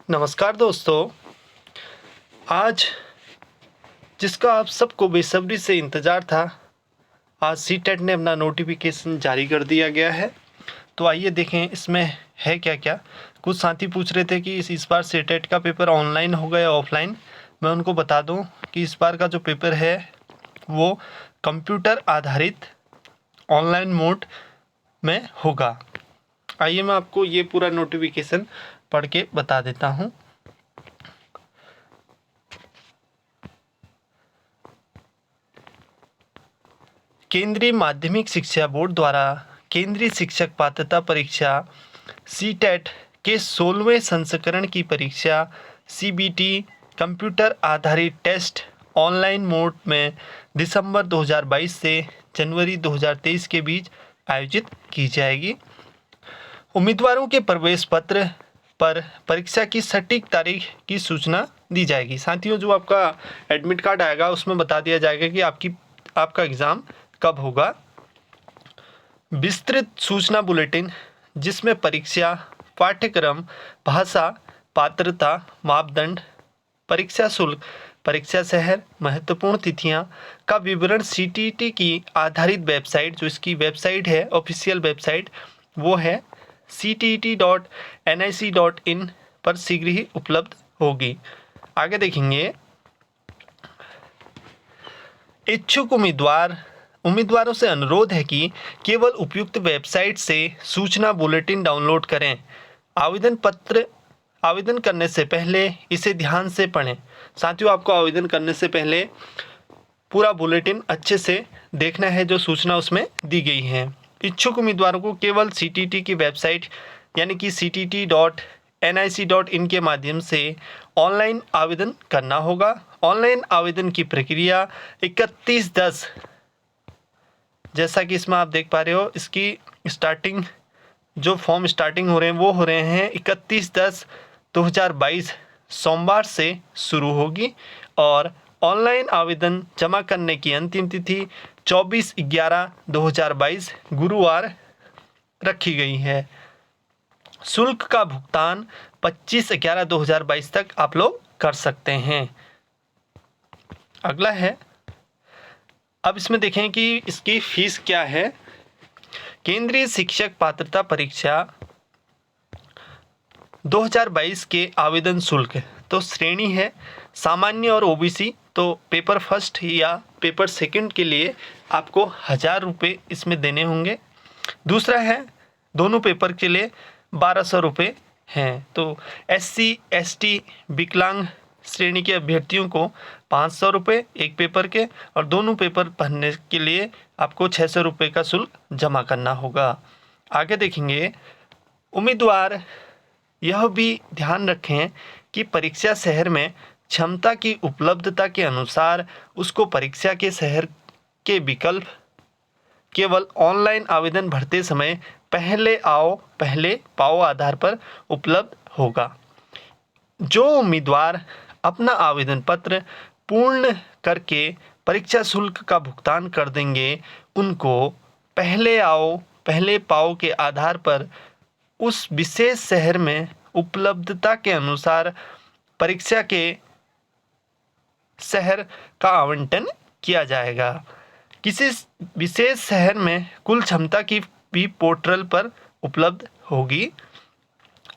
नमस्कार दोस्तों। आज जिसका आप सबको बेसब्री से इंतज़ार था, आज सीटेट ने अपना नोटिफिकेशन जारी कर दिया गया है। तो आइए देखें इसमें है क्या क्या। कुछ साथी पूछ रहे थे कि इस बार सीटेट का पेपर ऑनलाइन होगा या ऑफलाइन। मैं उनको बता दूं कि इस बार का जो पेपर है वो कंप्यूटर आधारित ऑनलाइन मोड में होगा। आइए मैं आपको ये पूरा नोटिफिकेशन पढ़ के बता देता हूँ। केंद्रीय माध्यमिक शिक्षा बोर्ड द्वारा केंद्रीय शिक्षक पात्रता परीक्षा सीटेट के 16वें संस्करण की परीक्षा सीबीटी कंप्यूटर आधारित टेस्ट ऑनलाइन मोड में दिसंबर 2022 से जनवरी 2023 के बीच आयोजित की जाएगी। उम्मीदवारों के प्रवेश पत्र पर परीक्षा की सटीक तारीख की सूचना दी जाएगी। साथियों, जो आपका एडमिट कार्ड आएगा उसमें बता दिया जाएगा कि आपका एग्ज़ाम कब होगा। विस्तृत सूचना बुलेटिन जिसमें परीक्षा, पाठ्यक्रम, भाषा, पात्रता, मापदंड, परीक्षा शुल्क, परीक्षा शहर, महत्वपूर्ण तिथियां का विवरण सीटीटी की आधारित वेबसाइट, जो इसकी वेबसाइट है ऑफिशियल वेबसाइट, वो है ctt.nic.in पर शीघ्र ही उपलब्ध होगी। आगे देखेंगे, इच्छुक उम्मीदवारों से अनुरोध है कि केवल उपयुक्त वेबसाइट से सूचना बुलेटिन डाउनलोड करें। आवेदन करने से पहले इसे ध्यान से पढ़ें। साथियों, आपको आवेदन करने से पहले पूरा बुलेटिन अच्छे से देखना है जो सूचना उसमें दी गई है। इच्छुक उम्मीदवारों को केवल सीटीटी की वेबसाइट यानी कि ctt.nic.in के माध्यम से ऑनलाइन आवेदन करना होगा। ऑनलाइन आवेदन की प्रक्रिया 31/10, जैसा कि इसमें आप देख पा रहे हो, इसकी स्टार्टिंग जो फॉर्म स्टार्टिंग हो रहे हैं वो हो रहे हैं 31/10/2022 सोमवार से शुरू होगी और ऑनलाइन आवेदन जमा करने की अंतिम तिथि 24/11/2022 गुरुवार रखी गई है। शुल्क का भुगतान 25/11/2022 तक आप लोग कर सकते हैं। अगला है, अब इसमें देखें कि इसकी फीस क्या है। केंद्रीय शिक्षक पात्रता परीक्षा 2022 के आवेदन शुल्क तो श्रेणी है सामान्य और ओबीसी, तो पेपर फर्स्ट या पेपर सेकंड के लिए आपको 1000 रुपये इसमें देने होंगे। दूसरा है दोनों पेपर के लिए 1200 रुपये हैं। तो SC ST विकलांग श्रेणी के अभ्यर्थियों को 500 रुपये एक पेपर के, और दोनों पेपर भरने के लिए आपको 600 रुपये का शुल्क जमा करना होगा। आगे देखेंगे, उम्मीदवार यह भी ध्यान रखें कि परीक्षा शहर में क्षमता की उपलब्धता के अनुसार उसको परीक्षा के शहर के विकल्प केवल ऑनलाइन आवेदन भरते समय पहले आओ पहले पाओ आधार पर उपलब्ध होगा। जो उम्मीदवार अपना आवेदन पत्र पूर्ण करके परीक्षा शुल्क का भुगतान कर देंगे, उनको पहले आओ पहले पाओ के आधार पर उस विशेष शहर में उपलब्धता के अनुसार परीक्षा के शहर का आवंटन किया जाएगा। किसी विशेष शहर में कुल क्षमता की भी पोर्टल पर उपलब्ध होगी।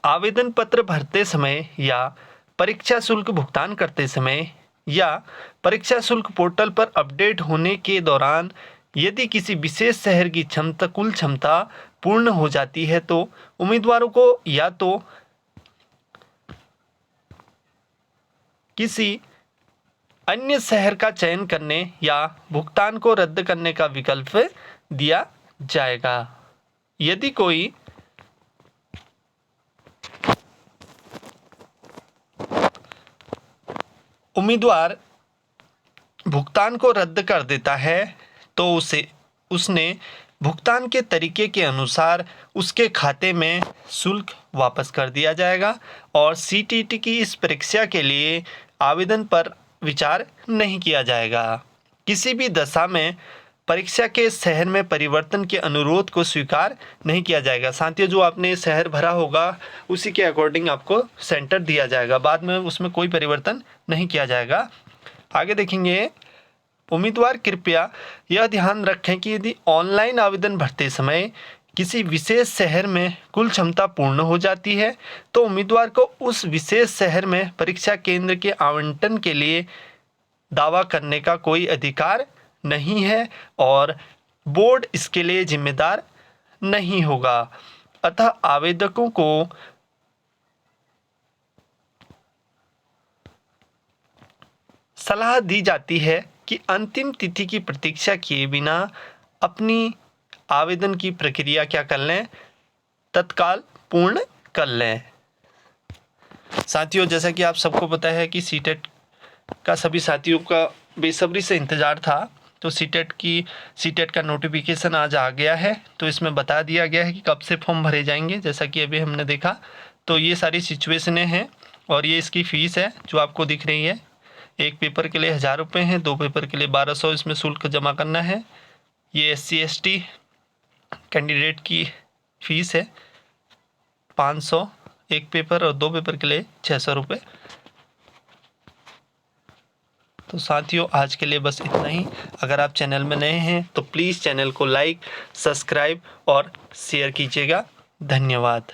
आवेदन पत्र भरते समय या परीक्षा शुल्क भुगतान करते समय या परीक्षा शुल्क पोर्टल पर अपडेट होने के दौरान यदि किसी विशेष शहर की कुल क्षमता पूर्ण हो जाती है तो उम्मीदवारों को या तो किसी अन्य शहर का चयन करने या भुगतान को रद्द करने का विकल्प दिया जाएगा। यदि कोई उम्मीदवार भुगतान को रद्द कर देता है तो उसने भुगतान के तरीके के अनुसार उसके खाते में शुल्क वापस कर दिया जाएगा और सीटीटी की इस परीक्षा के लिए आवेदन पर विचार नहीं किया जाएगा। किसी भी दशा में परीक्षा के शहर में परिवर्तन के अनुरोध को स्वीकार नहीं किया जाएगा। साथियों, जो आपने शहर भरा होगा उसी के अकॉर्डिंग आपको सेंटर दिया जाएगा, बाद में उसमें कोई परिवर्तन नहीं किया जाएगा। आगे देखेंगे, उम्मीदवार कृपया यह ध्यान रखें कि यदि ऑनलाइन आवेदन भरते समय किसी विशेष शहर में कुल क्षमता पूर्ण हो जाती है तो उम्मीदवार को उस विशेष शहर में परीक्षा केंद्र के आवंटन के लिए दावा करने का कोई अधिकार नहीं है और बोर्ड इसके लिए जिम्मेदार नहीं होगा। अतः आवेदकों को सलाह दी जाती है कि अंतिम तिथि की प्रतीक्षा किए बिना अपनी आवेदन की प्रक्रिया क्या कर लें, तत्काल पूर्ण कर लें। साथियों, जैसा कि आप सबको पता है कि सीटेट का सभी साथियों का बेसब्री से इंतज़ार था, तो सीटेट का नोटिफिकेशन आज आ गया है। तो इसमें बता दिया गया है कि कब से फॉर्म भरे जाएंगे। जैसा कि अभी हमने देखा, तो ये सारी सिचुएशनें हैं और ये इसकी फ़ीस है जो आपको दिख रही है। एक पेपर के लिए 1000 रुपये हैं, 2 पेपर के लिए 1200 इसमें शुल्क जमा करना है। ये SC ST कैंडिडेट की फ़ीस है 500 एक पेपर और 2 पेपर के लिए 600 रुपये। तो साथियों, आज के लिए बस इतना ही। अगर आप चैनल में नए हैं तो प्लीज़ चैनल को लाइक, सब्सक्राइब और शेयर कीजिएगा। धन्यवाद।